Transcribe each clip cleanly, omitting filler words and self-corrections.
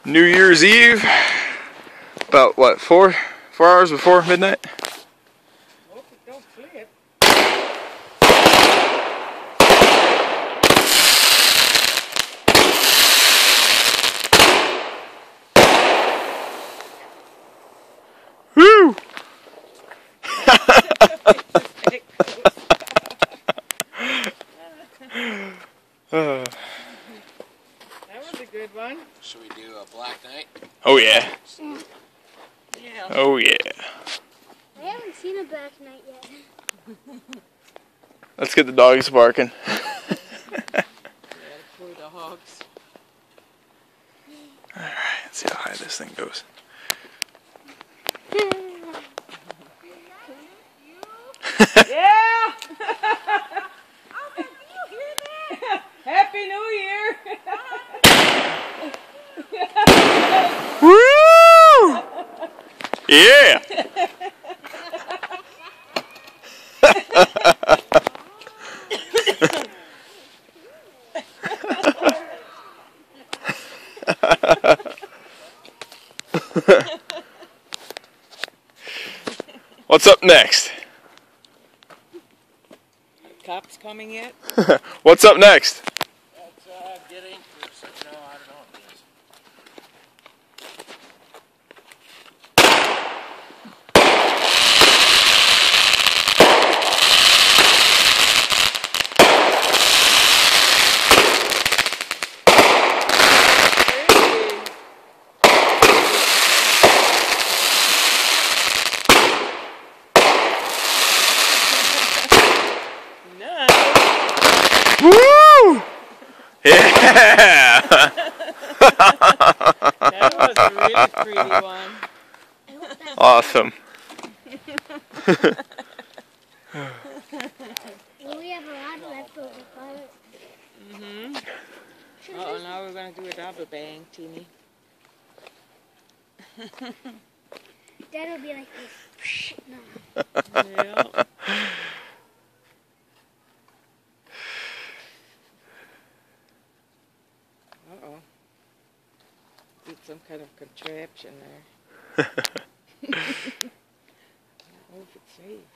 New Year's Eve, about what, 4 hours before midnight? Hope it don't flip. Woo! That was a good one. Should we do a black night? Oh yeah. Yeah. Oh yeah. I haven't seen a black night yet. Let's get the dogs barking. Yeah, for the hogs. Alright, let's see how high this thing goes. Yeah! Happy New Year! Woo! Yeah! What's up next? Cops coming yet? What's up next? Let's get into this. No, I don't know. Woo! Yeah! That was a really pretty one. Awesome. We have a lot left over. Mm-hmm. Oh, now we're going to do a double bang, Teeny. Dad will be like this. No. Yeah. Uh-oh. Did some kind of contraption there. I don't know if it's safe.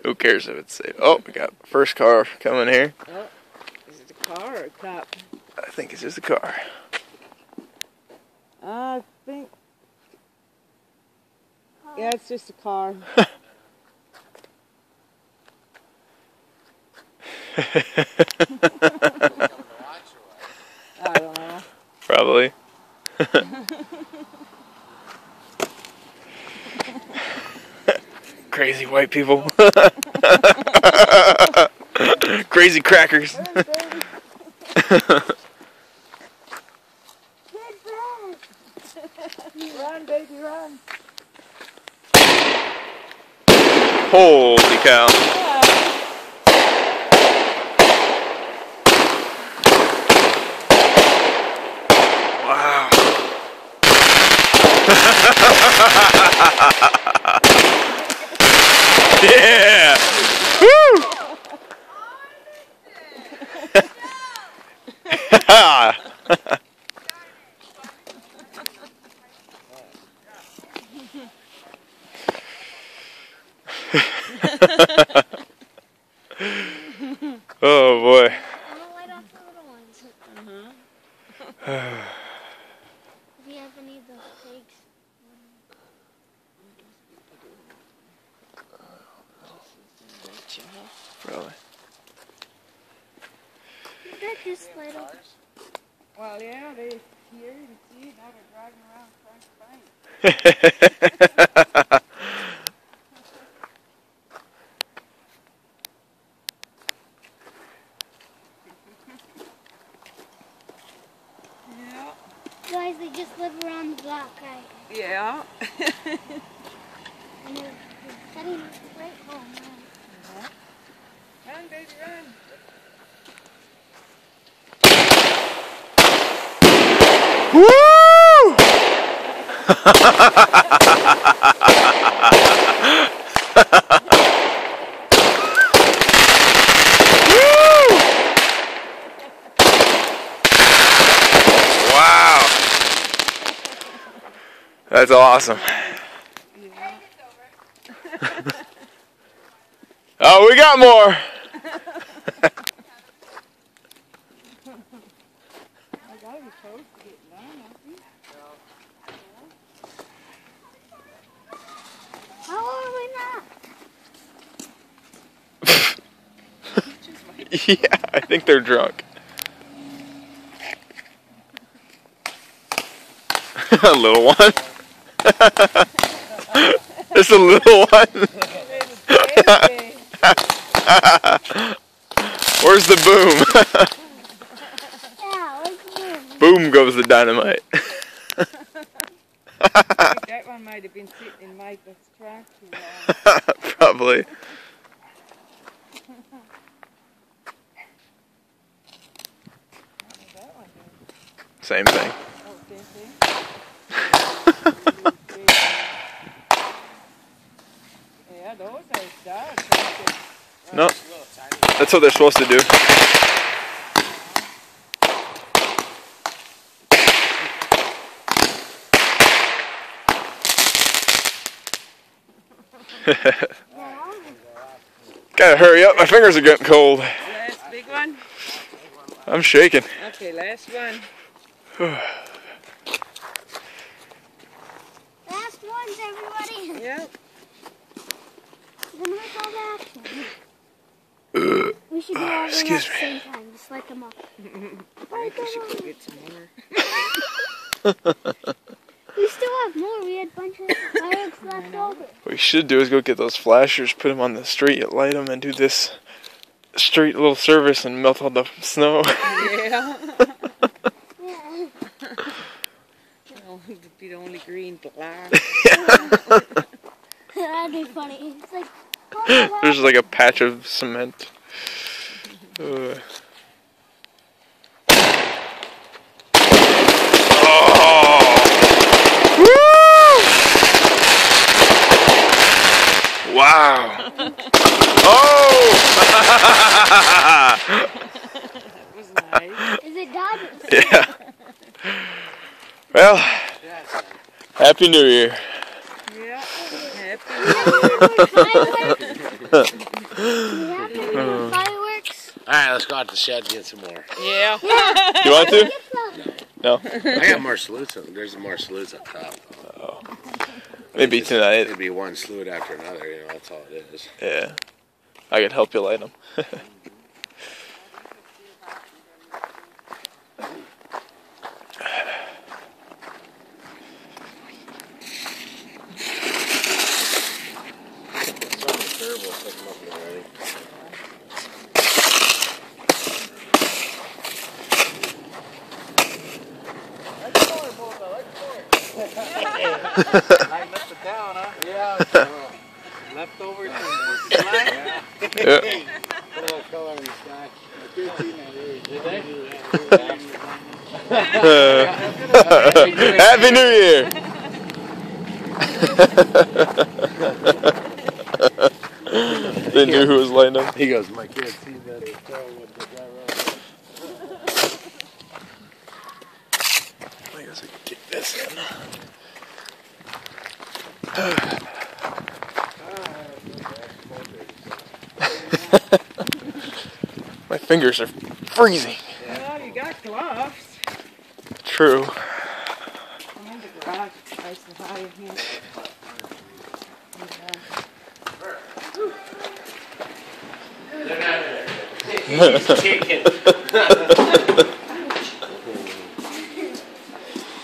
Who cares if it's safe? Oh, we got first car coming here. Oh, is it a car or a cop? I think it's just a car. I think... Yeah, it's just a car. I don't know. Probably. Crazy white people. Crazy crackers. Run, baby, run. Holy cow. Wow. Yeah. Woo. Oh boy. I'm gonna light off the little ones. If you ever need those pigs. Probably. That just light off. Well, yeah, they here, you can see, now they're driving around trying to find it. Yeah. Guys, they just live around the block, right? Yeah. And they're heading right home. Right? Run, baby, run. Woo! Wow. That's awesome. Oh, we got more. I gotta be close to getting done, aren't we? How old are we now? Yeah, I think they're drunk. A little one. Just a little one. Where's the boom? Yeah, where's the boom? Boom goes the dynamite. I think that one might have been sitting in Michael's track too long. Probably. What was that one doing? Same thing. Oh, same thing? Yeah, those are dogs. No, that's what they're supposed to do. Gotta hurry up, my fingers are getting cold. Last big one? I'm shaking. Okay, last one. Last ones, everybody. Yep. Then we call the action. We should do all of them at the Excuse me. same time. Just light them up. I think we should go get some more. We still have more. We had a bunch of fireworks left over. What we should do is go get those flashers, put them on the street, light them, and do this street little service and melt all the snow. Yeah. Yeah. Well, it'd be the only green black. That'd be funny. It's like, oh, There's like a patch of cement. Wow. Oh! That was nice. is it Dodgers? Yeah. Well, Happy New Year. Yeah. Happy Fireworks? Alright, let's go out to the shed and get some more. Yeah. You want to? No. I got more salutes. There's more salutes up top. Oh. Maybe tonight. It'd be one salute after another, you know, that's all it is. Yeah. I could help you light them. I left it down, huh? Yeah. Leftovers from slime? Yeah. Put a little color in the sky. Happy New Year! They knew who was lighting them. He goes, my kids see that with the guy I guess I can kick this in. My fingers are freezing. Well, you got gloves. True. I'm in the garage. Nice and high in here.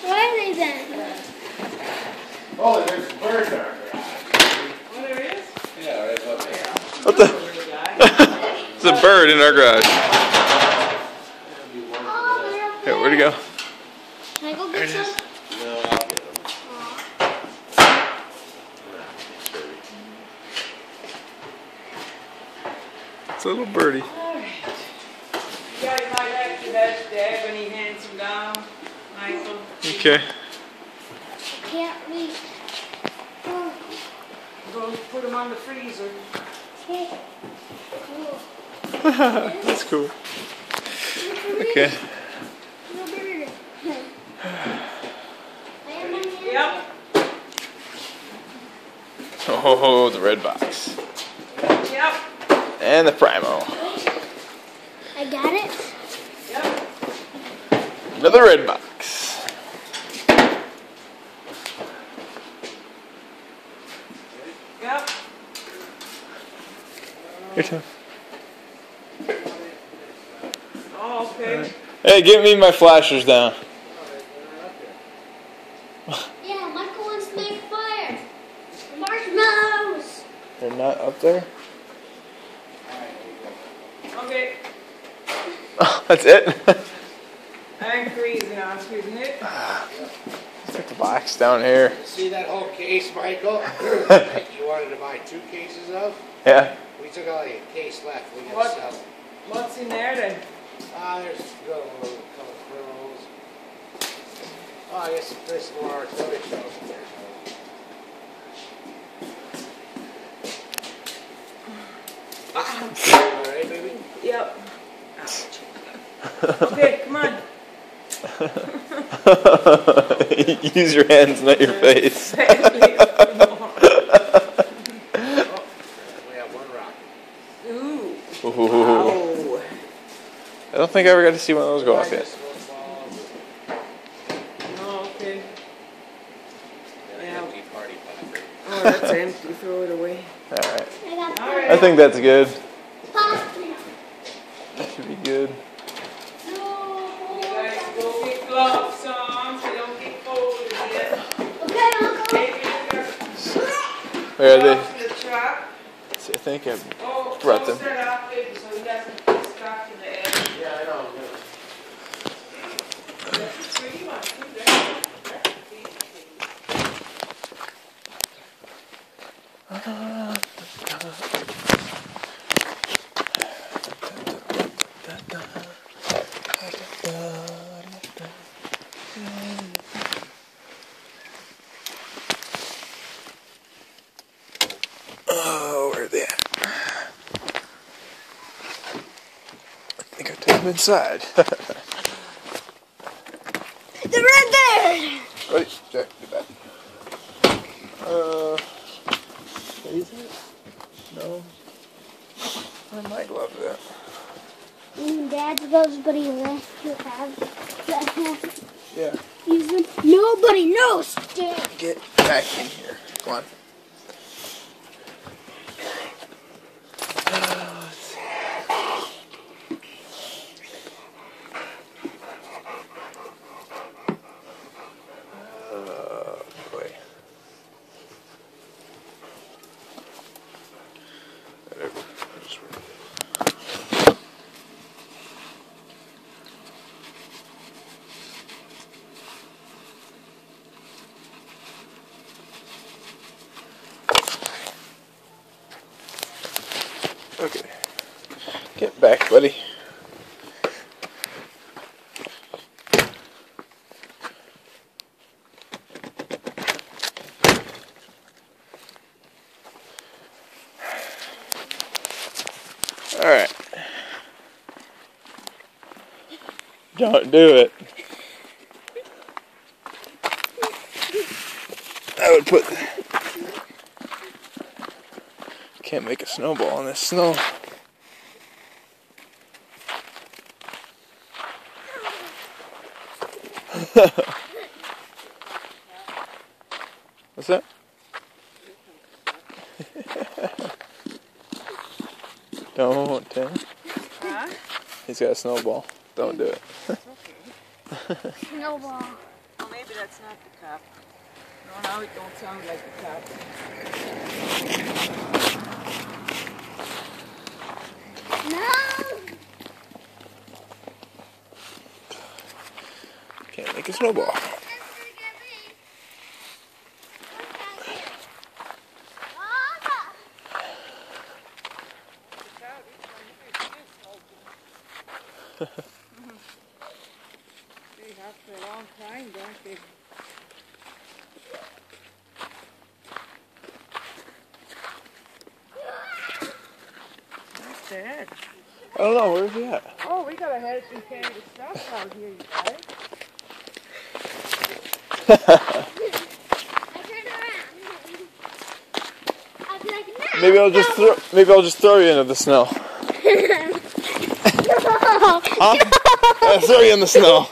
Where are they then? Oh, there's a bird there. Oh, there is? Yeah, right up there. What the? It's a bird in our garage. Hey, where'd he go? Can I go get some? No, I'll get him. It's a little birdie. You guys might have to have Dad when he hands them down, Michael. Okay. Can't reach. Oh, Go put them on the freezer. okay. Cool. That's cool. Okay. Little bird. I am on the Yep. Oh, the red box. Yep. And the Primo. I got it. Yep. Another red box. Yep. Your turn. Oh, okay. Hey, get me my flashers down. Yeah, Michael wants to make fire. Marshmallows. They're not up there? Okay. Oh, that's it? I'm freezing, isn't it? Put the box down here. See that whole case, Michael? You wanted to buy 2 cases of? Yeah. We took only a case left. We got What? to sell. What's in there then? There's still a couple of kernels. Oh, I guess there's some more artillery shells in there. Alright, baby? Yep. Okay, come on. Use your hands, not your face. We have 1 rocket. Ooh. Ooh. Wow. I don't think I ever got to see one of those go off yet. Oh, okay. Empty party packer. Oh, that's empty. Throw it away. Alright. I got Alright. I think that's good. pasta. That should be good. You guys go get gloves on so you don't get cold again. Okay, Uncle. Take your Where are they? gloves to the truck. I think I Oh, brought them. close that up, baby, so he doesn't get stuck in the edge. Yeah, I know. That's a pretty one, too. That's a big Oh, where are they at? I think I took them inside. The red bird. Right, Jack, do that. Is it? No. I might love that. Even Dad's those buddy left to have that have Yeah. use them. Nobody knows, Dad. Get back in here. Come on. Oh, boy. Whatever. Okay. Get back, buddy. Alright. Don't do it. I would put... Can't make a snowball in this snow. What's that? Don't, Tim. Huh? He's got a snowball. Don't do it. Snowball. Well, maybe that's not the cup. No, now it don't sound like the cup. No. Can't make a snowball. They have for a long time, don't they? Where's Dad? I don't know, where's he at? Oh, we gotta help him carry the stuff out here, you guys. I turned around. Maybe I'll just throw you into the snow. Huh? I'll throw you in the snow.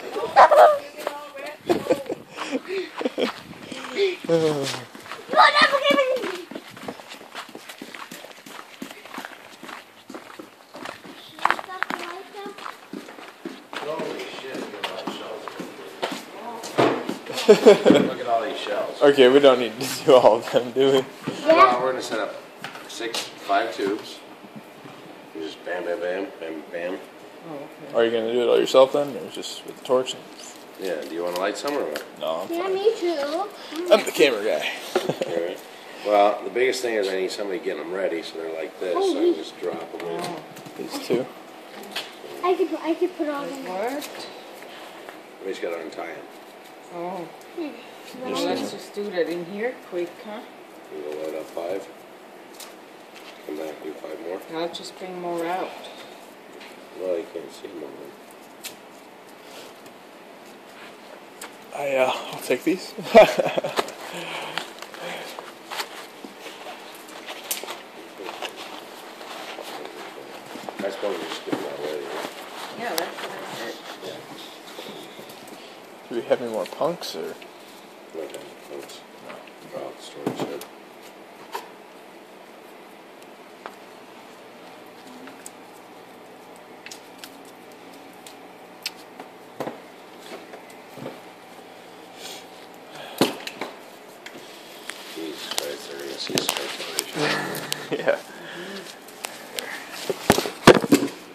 Holy shit, look at all the shells. Look at all these shells. Okay, we don't need to do all of them, do we? Well, we're going to set up 5 tubes. You just bam, bam, bam, bam, bam. Are you gonna do it all yourself then, or just with the torch? Yeah, do you want to light some or what? No, I'm Yeah, fine. me too. I'm the camera guy. Alright. Well, the biggest thing is I need somebody getting them ready so they're like this. So I can just drop them in. These two. I could put all them. What? We just got to untie them. Oh. Well, let's just do that in here quick, huh? You go light up 5. Come back and do 5 more. I'll just bring more out. Well, you can't see them all. I'll take these. I suppose we just get them all ready. Yeah, that's what I said. Do we have any more punks, or? Okay, thanks. About the storage shed. Jesus Christ, they're going to see speculation. Yeah.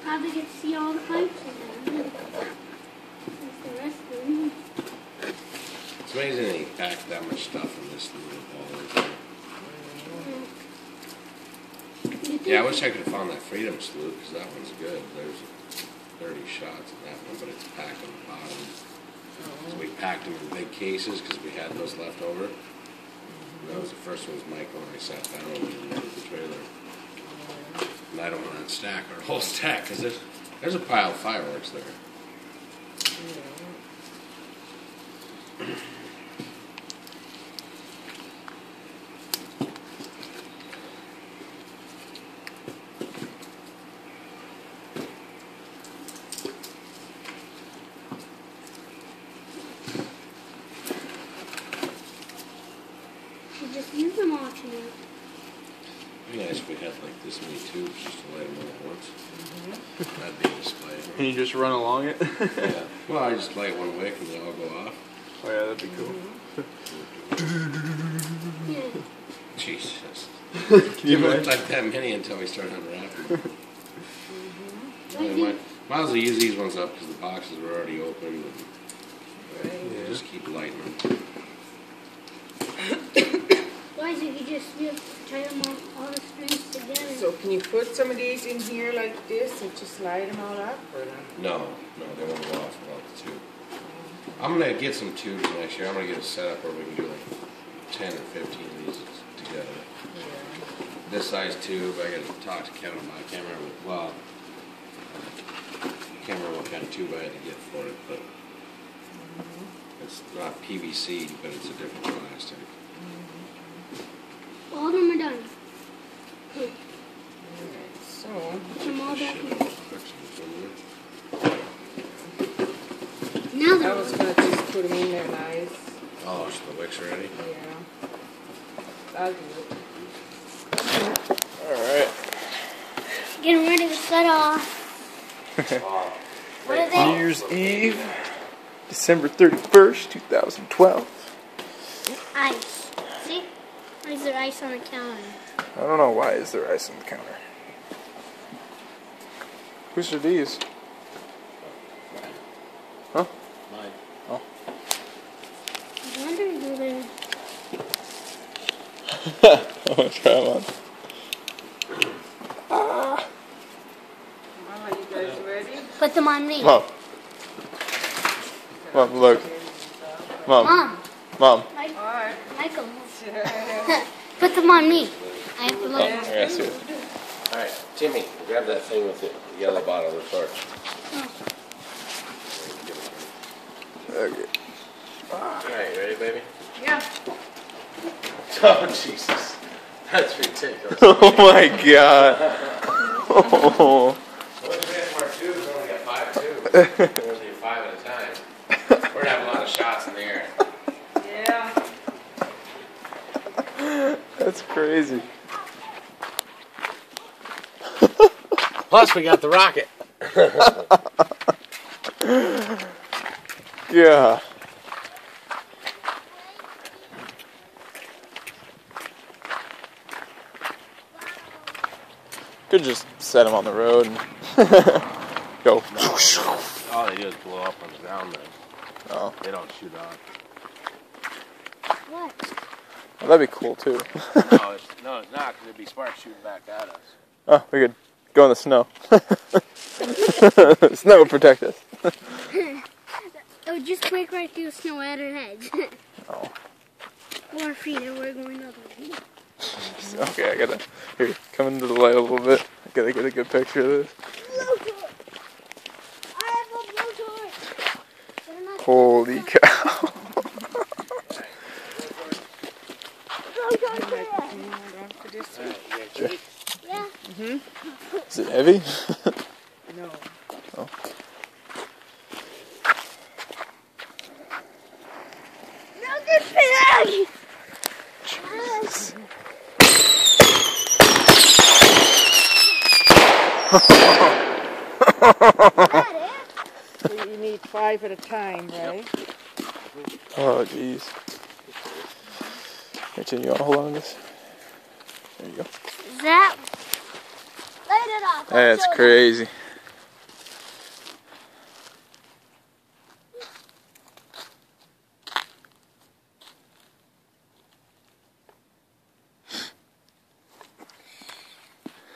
How do you get to see all the pipes in there? That's the rest of them. It's amazing that he packed that much stuff in this little ball right there. Yeah, I wish I could have found that Freedom Salute because that one's good. There's 30 shots in that one, but it's packed on the bottom. So we packed them in big cases because we had those left over. That was the first one was Michael and I sat down and loaded the trailer. And I don't want to unstack our whole stack because there's a pile of fireworks there. You just use them all tonight. It'd be nice if we had like this many tubes just to light them all at once. That'd be a display. Can you just run along it? Yeah. Well, I just light one wick and they all go off. Oh yeah, that'd be cool. Jesus. Can you It looked imagine? like that many until we started unwrapping them. Might as well use these ones up because the boxes were already open. And Yeah. just keep lighting them. Why is it you just tie them all the strings together? So can you put some of these in here like this and just slide them all up or not? No, they won't go off without the tube. I'm going to get some tubes next year. I'm going to get a setup where we can do like 10 or 15 of these together. This size tube, I got to talk to Kevin about. I can't remember what kind of tube I had to get for it, but it's not PVC, but it's a different plastic. All of them are done. So, Put them all back Shit, in. perfection's in there. Now I they're was going to just put them in there nice. Oh, so the wicks are ready? Yeah. I'll do it. Alright. getting ready to set off. What are New they? Year's Eve, December 31st, 2012. Ice. See? Why is there ice on the counter? I don't know why is there ice on the counter. Whose are these? Huh? Mine. Oh. I wonder who they're... I'm gonna try them on. Mama, you guys ready? Put them on me. Mom. Mom, look. Mom. Mom. Alright. Michael. Put them on me. I have to Oh, look. I gotta see it. Alright, Timmy, grab that thing with the yellow bottle of the torch. Okay. Alright, you ready, baby? Yeah. Oh, Jesus. That's ridiculous. Oh my god. Oh. Well, if we had more tubes, we only got 5 tubes. We're only 5 at a time. We're gonna have a lot of shots in the air. Yeah. That's crazy. Plus, we got the rocket. Yeah. Could just set them on the road and go. All they do is blow up on the ground then. Oh, They don't shoot off. What? well, that'd be cool too. No, it's not, because it'd be sparks shooting back at us. Oh, we could go in the snow. Snow would protect us. It would just break right through the snow at our heads. Oh. 4 feet and we're going the other way. Okay, I gotta here come into the light a little bit. I gotta get a good picture of this. Blowtorch! I have a blowtorch! Holy cow! Blowtorch there! Yeah. Is it heavy? No. Oh. Look at pig! So you need 5 at a time, right? Oh, jeez. Here, Tim, you want to hold on to this? There you go. That. Light it off. That's crazy.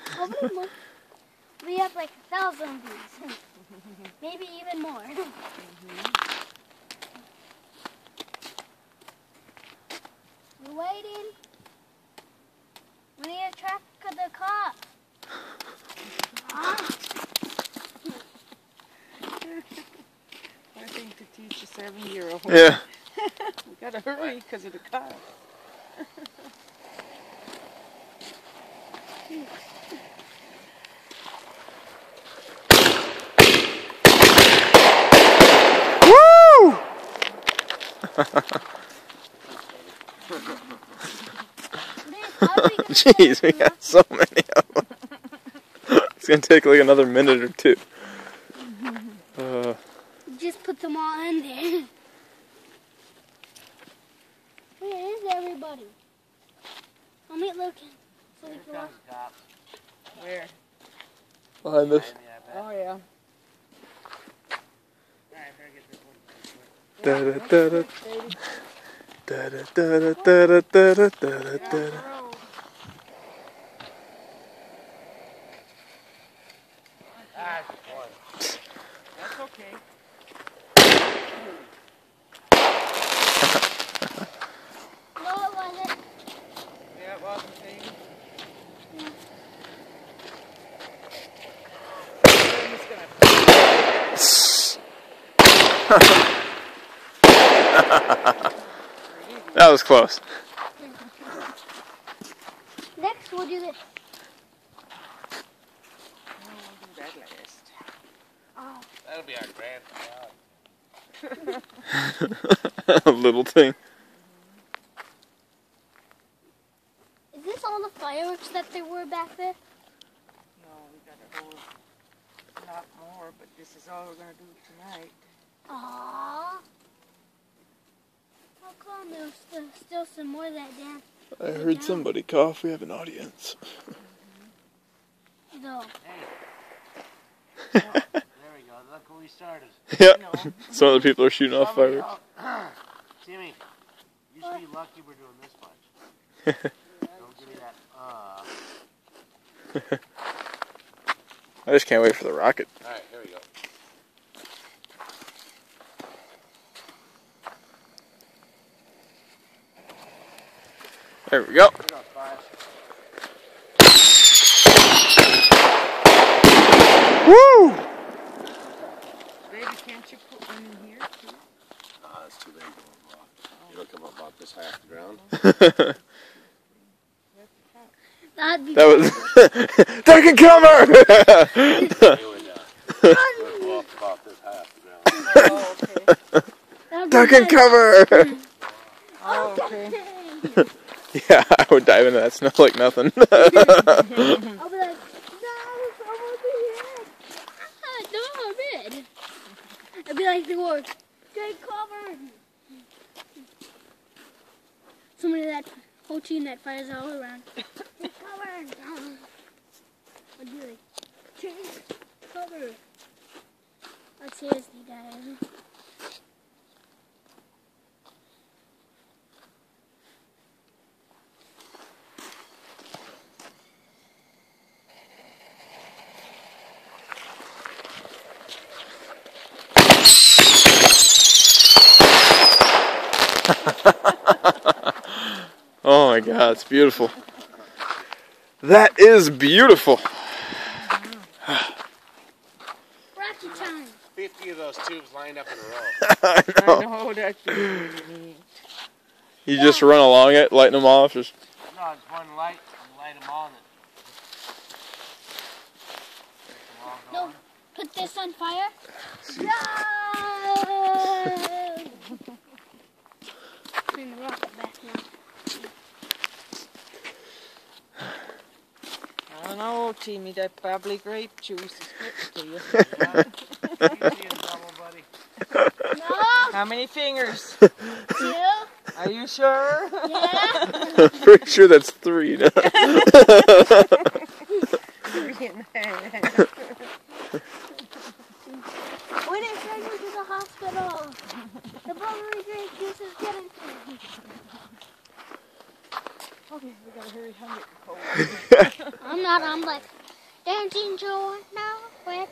Probably more. We have like 1,000 of these. Maybe even more. We're waiting. We need to track the cop. Huh? I think to teach a 7-year-old. Yeah. We gotta hurry because of the car. Woo! Jeez, we got so many of them. It's gonna take like another minute or two. Just put them all in there. Where is everybody? I'll meet Logan. So we can walk. Where? Behind us. Oh, yeah. Da da da da da da da da da da da da. That's okay. No, it wasn't. Yeah, it wasn't thing. That was close. Next, we'll do this. We'll do that last. Oh. That'll be our grand. Little thing. Is this all the fireworks that there were back there? No, we got a whole lot more, but this is all we're going to do tonight. Aww. How come there's still some more of that damn? I heard somebody cough. We have an audience. No. There we go. Look where we started. Yeah. Some other people are shooting off fireworks. Timmy, you should be lucky we're doing this much. Don't give me that. I just can't wait for the rocket. All right, here we go. There we go. Woo! Baby, can't you put one in here too? Nah, that's too big. It'll come up about this high off the ground. You have to count That'd be That was taking cover. Well, about this half the ground. Oh, okay. Taking cover. Oh, okay. Yeah, I would dive into that snow like nothing. I'll be like, no, I'm over here. No, I'm in. I'd be like the word, take cover. Somebody that whole team that fires all around. Take cover. I'd be like, take cover. I'd seriously die. Oh my God, it's beautiful. That is beautiful. Rocky time. 50 of those tubes lined up in a row. I I know. know that's really neat. You just run along it, lighting them off. Just No, it's one light and light them on. No, put this on fire. No! Turn the rocket back now. I don't know, Timmy, that bubbly grape juice is good to you. No! How many fingers? 2. Are you sure? Yeah. pretty sure that's 3. When it's taken to the hospital, the bubbly grape juice is getting to me. Okay, we gotta hurry home. I'm like, dancing Joe now with.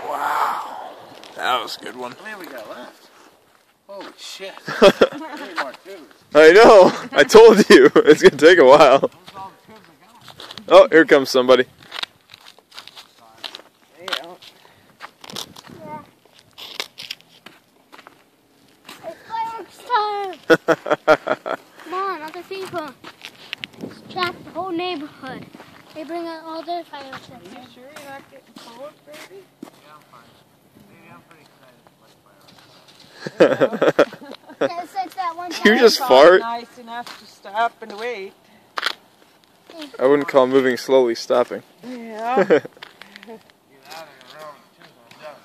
Wow, that was a good one. How many we got left? Holy shit. 3 more tubes. I know. I told you it's gonna take a while. Those all the tubes are gone. Oh, here comes somebody. Yeah. Yeah. It's fireworks time. Come on, other people. Trap the whole neighborhood. They bring out all their fireworks. Are you sure you're not getting cold, baby? Yeah, I'm fine. Maybe I'm pretty excited to play fireworks. Yeah, since that one time. You just It's fart. nice enough to stop and wait. I wouldn't call moving slowly stopping. Yeah. Get out of the room, too, I'm done.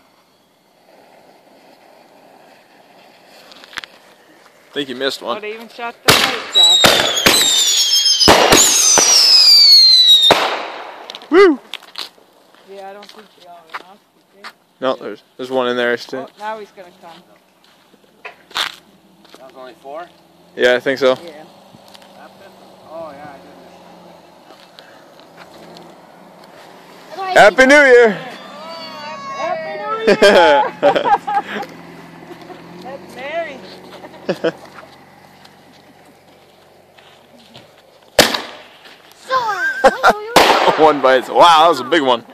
I think you missed Oh, one. they even shut the lights off. Woo! Yeah, I don't think they all went off, did they? No, there's one in there Oh, still. now he's gonna come. That was only 4? Yeah, I think so. Yeah. Oh, yeah, I did. Happy New Year! Happy New Year! That's Mary. One bite. Wow, that was a big one.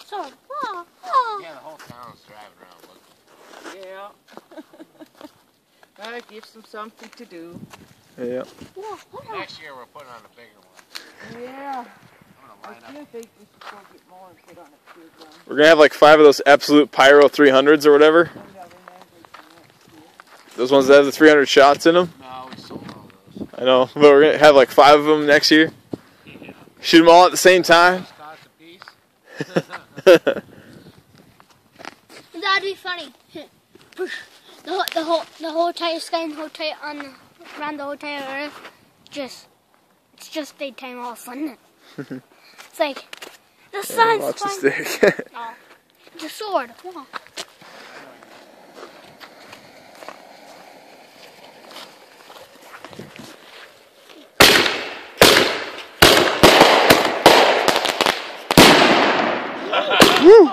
Sword. Oh, Yeah, the whole town's driving around looking. Yeah. That gives them something to do. Yeah. Next year we're putting on a bigger one. Yeah. I'm I gonna line still think we should go get more and put on a big one. We're gonna have like 5 of those absolute pyro 300s or whatever. I gotta remember for next year. Those ones that have the 300 shots in them. up. No, we sold all those. I know, but we're gonna have like 5 of them next year. Yeah. Shoot them all at the same time. Scots a piece. that'd be funny. The whole entire sky and around the whole entire earth, it's just daytime all of a sudden. It's like the sun's Watch the fine. stick. Oh, the sword. Wow. Woo!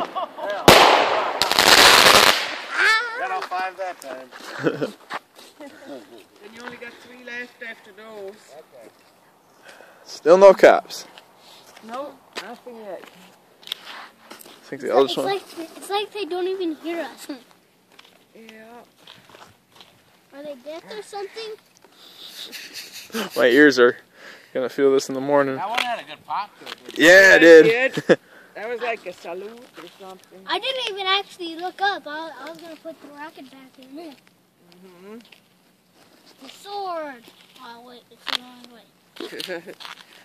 Got all 5 that time. And you only got 3 left after those. Okay. Still no cops. No. Nothing yet. I think the eldest one. It's like they don't even hear us. Yeah. Are they deaf or something? My ears are gonna feel this in the morning. That one had a good pop to it. Yeah, it did. That was like a salute or something. I didn't even actually look up. I was gonna put the rocket back in there. Mm-hmm. The sword. Oh wait, it's the wrong way.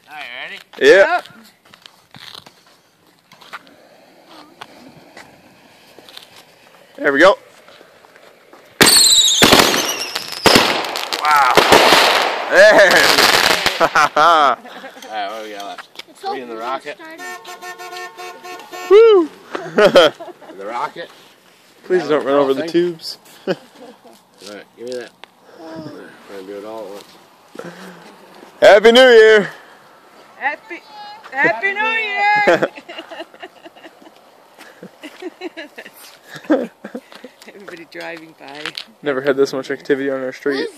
Alright, ready? Yeah. There we go. Wow. There. Alright, what do we got left? It's Three in the rocket. Woo. The rocket? Please don't run over the tubes. Alright, give me that. We're gonna do it all at once. Happy New Year. Happy New Year! Everybody driving by. Never had this much activity on our street.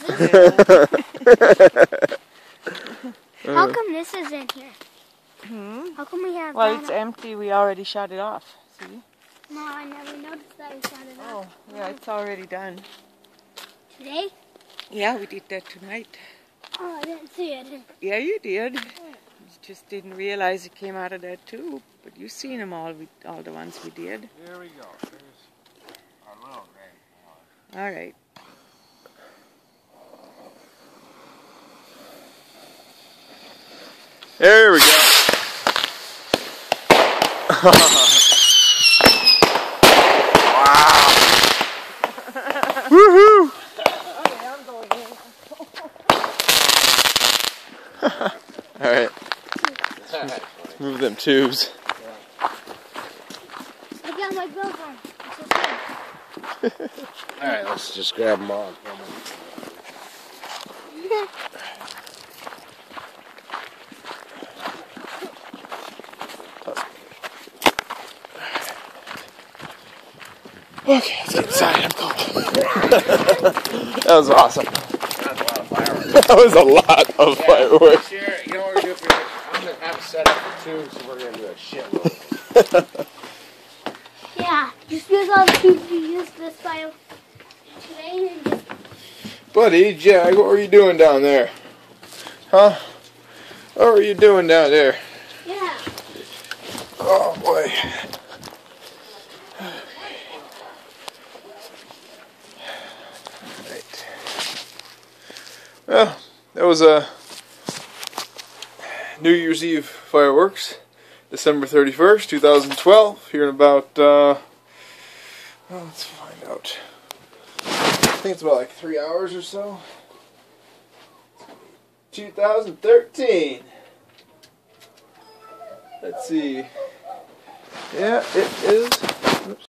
How come this is in here? Hmm? How come we have Well, that it's up? empty. We already shut it off. See? No, I never noticed that we shut it Oh, off. yeah, it's already done. Today? Yeah, we did that tonight. Oh, I didn't see it. Yeah, you did. You just didn't realize it came out of that tube. But you've seen them all the ones we did. Here we go. Here's our little gray. All right. There we go. Wow. Woohoo. Alright. Move them tubes. I got my glove on. It's okay. Alright, let's just grab them all. Okay, let's get inside. I'm cold. That was awesome. That's a lot of fireworks. That was a lot of fireworks. This year, you know what we're going to do? I'm going to have it set up for two, so we're going to do a shitload. Yeah, just use all the tubes you used this fire today and just Buddy, Jag, what were you doing down there? Huh? What were you doing down there? yeah. Oh boy. Right. Well, that was a New Year's Eve fireworks, December 31st, 2012. Here in about, well, let's find out. I think it's about like 3 hours or so. 2013. Let's see. Yeah, it is